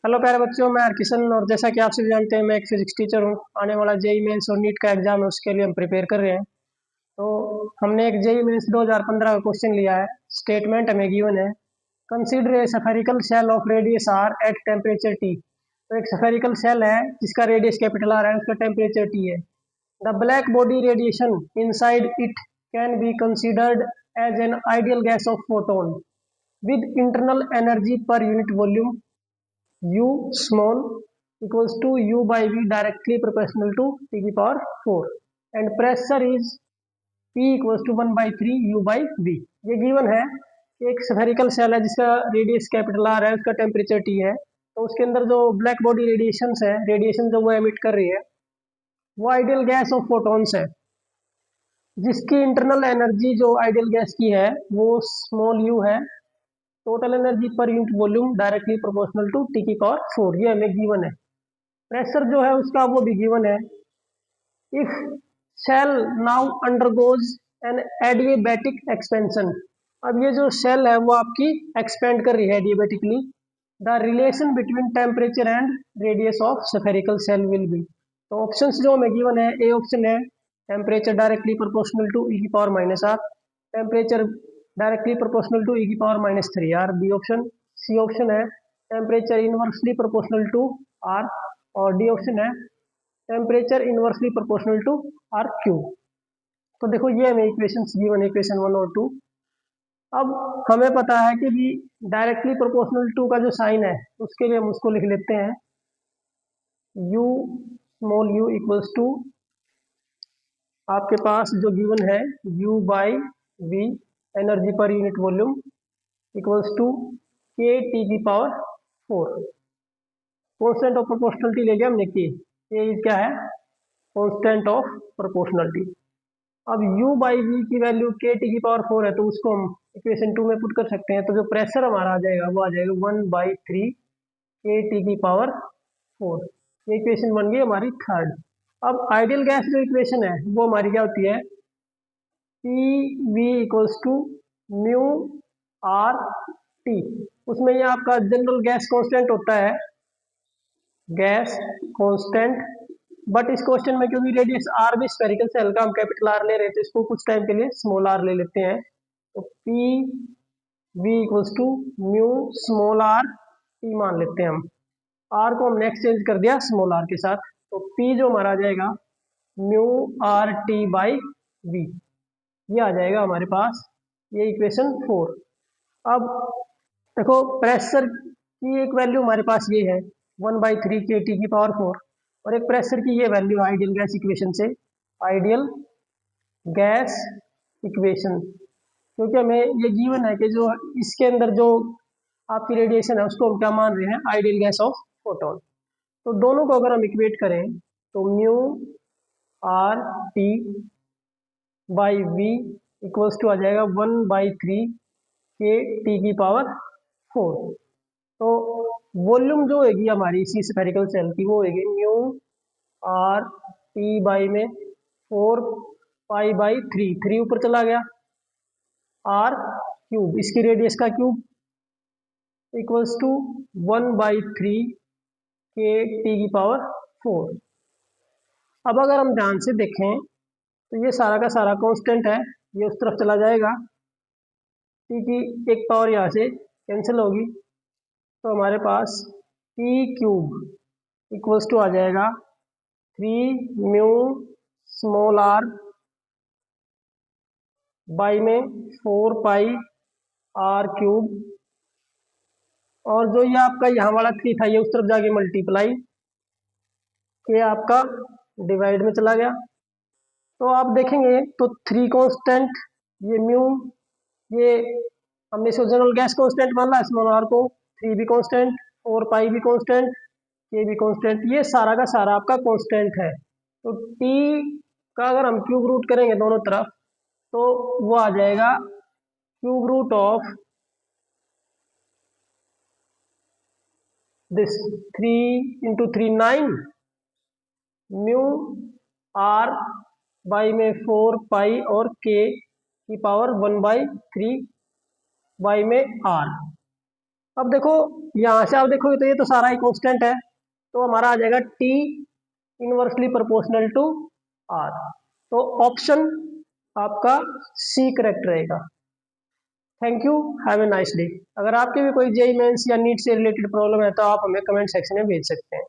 Hello प्यारे बच्चों, मैं हरकिशन। और जैसा कि आप सभी जानते हैं, मैं एक फिजिक्स टीचर हूँ। आने वाला जेई मेंस और नीट का एग्जाम है, उसके लिए हम प्रिपेयर कर रहे हैं। तो हमने एक जेई मेंस 2015 का क्वेश्चन लिया है। स्टेटमेंट हमें गिवन है, consider a spherical shell of radius R at temperature T. तो एक स्फेरिकल शेल है जिसका रेडियस कैपिटल आर है, उसका टेम्परेचर टी है। The black body radiation inside it can be considered as an ideal gas of photon with internal energy per unit volume u small equals to u by v directly proportional to t की power 4 and pressure is p equals to 1 by 3 u by v। ये given है कि एक spherical shell है जिसका radius capital R है, उसका temperature T है। तो उसके अंदर जो ब्लैक बॉडी रेडिएशंस है, रेडिएशन जो वो एमिट कर रही है, वो आइडियल गैस ऑफ फोटॉन्स है, जिसकी इंटरनल एनर्जी जो आइडियल गैस की है वो स्मॉल यू है। Total energy per unit volume directly proportional to T की पावर 4, ये हमें गिवन है। प्रेशर जो है उसका वो भी गिवन है। If cell now undergoes an adiabatic expansion. अब ये जो सेल है वो आपकी एक्सपेंड कर रही है adiabatically. The relation between temperature and radius of spherical cell will be. तो ऑप्शंस जो हमें गिवन है, ए ऑप्शन है temperature directly proportional to E की power minus R, temperature directly proportional to E की power minus 3 R, B option. C option है temperature inversely proportional to R, और D option है temperature inversely proportional to R cube. तो देखो ये हमें equations given, equation 1 और 2। अब हमें पता है कि भी डायरेक्टली प्रोपोर्शनल टू का जो साइन है उसके लिए हम उसको लिख लेते हैं u small u equals to, आपके पास जो गिवन है u by v energy per unit volume equals to K T की पावर 4। कॉन्स्टेंट ऑफ प्रोपोर्शनलिटी ले लिया हमने के क्या है, कॉन्स्टेंट ऑफ प्रोपोर्शनलिटी। अब u बाई वी की वैल्यू के टी की पावर 4 है, तो उसको हम इक्वेशन 2 में पुट कर सकते हैं। तो जो प्रेशर हमारा आ जाएगा वो आ जाएगा 1/3 के टी की पावर 4। ये इक्वेशन बन गई हमारी थर्ड। अब आइडियल गैस जो इक्वेशन है वो हमारी क्या होती है, P V equals to mu R T. उसमें ये आपका जनरल गैस कांस्टेंट होता है, गैस कांस्टेंट। बट इस क्वेश्चन में क्योंकि रेडियस आर भी स्फेरिकल सेल का हम कैपिटल आर ले रहे थे, इसको कुछ टाइम के लिए स्मॉल आर ले लेते हैं। तो P V equals to mu small R T मान लेते हैं हम। आर को हमने एक्सचेंज कर दिया स्मॉल आर के साथ। तो पी जो हमारा आ जाएगा mu R T by V, ये आ जाएगा हमारे पास। ये इक्वेशन 4। अब देखो प्रेशर की एक वैल्यू हमारे पास ये है 1/3 के टी की पावर 4, और एक प्रेशर की ये वैल्यू आइडियल गैस इक्वेशन से, आइडियल गैस इक्वेशन, क्योंकि हमें ये गिवन है कि जो इसके अंदर जो आपकी रेडिएशन है उसको हम क्या मान रहे हैं, आइडियल गैस ऑफ फोटोन। तो दोनों को अगर हम इक्वेट करें तो mu R T by V equals to आ जाएगा 1/3 के टी की पावर 4। तो वॉल्यूम जो होगी हमारी इसी स्फेरिकल सेल की वो होगी म्यू आर टी बाई में 4 पाई/3, 3 ऊपर चला गया, आर क्यूब, इसकी रेडियस का क्यूब इक्वल्स टू 1/3 के टी की पावर 4। अब अगर हम ध्यान से देखें तो ये सारा का सारा कांस्टेंट है, ये उस तरफ चला जाएगा, टी की एक पावर यहाँ से कैंसिल होगी। तो हमारे पास टी क्यूब इक्वल्स टू आ जाएगा 3 म्यू स्मॉल आर बाई में 4 पाई आर क्यूब, और जो ये आपका यहाँ वाला 3 था ये उस तरफ जाके मल्टीप्लाई, ये आपका डिवाइड में चला गया। तो आप देखेंगे तो 3 कांस्टेंट, ये म्यू, ये हमने इसको जनरल गैस कांस्टेंट मान ला स्मॉल आर को, 3 भी कांस्टेंट, 4 पाई भी कांस्टेंट, ये भी कांस्टेंट, ये सारा का सारा आपका कांस्टेंट है। तो टी का अगर हम क्यूब रूट करेंगे दोनों तरफ तो वो आ जाएगा cube root of this 3 × 3 9 mu R by में 4 पाई और के की पावर 1/3 बाई में आर। अब देखो, यहाँ से आप देखोगे तो ये तो सारा ही कांस्टेंट है, तो हमारा आ जाएगा T inversely proportional to R. तो ऑप्शन आपका सी करेक्ट रहेगा। Thank you, have a nice day. अगर आपके भी कोई जेई मेंस या नीट से रिलेटेड प्रॉब्लम है तो आप हमें कमेंट सेक्शन में भेज सकते हैं।